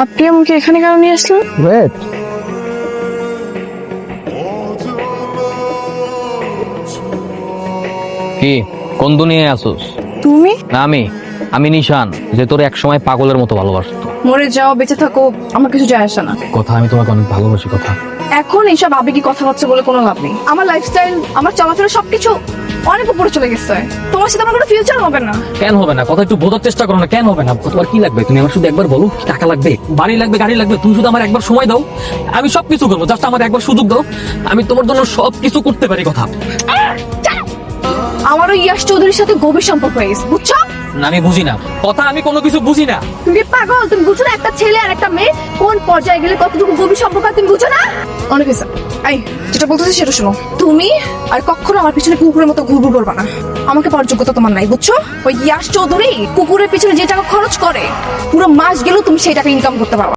আপনি আমাকে এখানে কেন নিয়ে আসলেন? ওয়েট, কি কোন দুনিয়ায় আসোস? তুমি না আমি নিশান, যে তোর এক সময় পাগলের মতো ভালোবাসতো। মরে যাও বেঁচে থাকো আমার কিছু যায় আসে না। কথা, আমি তোমাকে অনেক ভালোবাসি কথা। এখন এইসব আবেগী কথাবার্তা বলে কোনো লাভ নেই। আমার লাইফস্টাইল, আমার চলাফেরা সবকিছু অনেক উপরে চলে গেছে। তোমার সাথে আমার কোনো ফিউচার হবে না। কেন হবে না? কথা একটু বোঝার চেষ্টা করো না। কেন হবে না? তোমার কি লাগবে? তুমি আমার শুধু একবার বলো, টাকা লাগবে, বাড়ি লাগবে, গাড়ি লাগবে, তুমি শুধু আমার একবার সময় দাও, আমি সবকিছু করবো। জাস্ট আমার একবার সুযোগ দাও, আমি তোমার জন্য সবকিছু করতে পারি। কথা আমারও ইয়াশ চৌধুরীর সাথে গভীর সম্পর্ক হয়ে গেছে, বুঝছো? না, আমি বুঝি না কথা, আমি কোনো কিছু বুঝি না। তুমি কি পাগল? তুমি বুঝছো না একটা ছেলে আর একটা মেয়ে কোন পর্যায়ে গেলে কতটুকু গভীর সম্পর্ক হয় তুমি বুঝো না? অনেক হয়েছে। এই যেটা বলতেছি সেটা শোনো। তুমি আর কখনো আমার পিছনে কুকুরের মতো ঘুরঘুর করবা না। আমাকে পাওয়ার যোগ্যতা তোমার নাই, বুঝছো? ওই ইয়াশ চৌধুরী কুকুরের পিছনে যে টাকা খরচ করে পুরো মাস গেলেও তুমি সেই টাকা ইনকাম করতে পারো।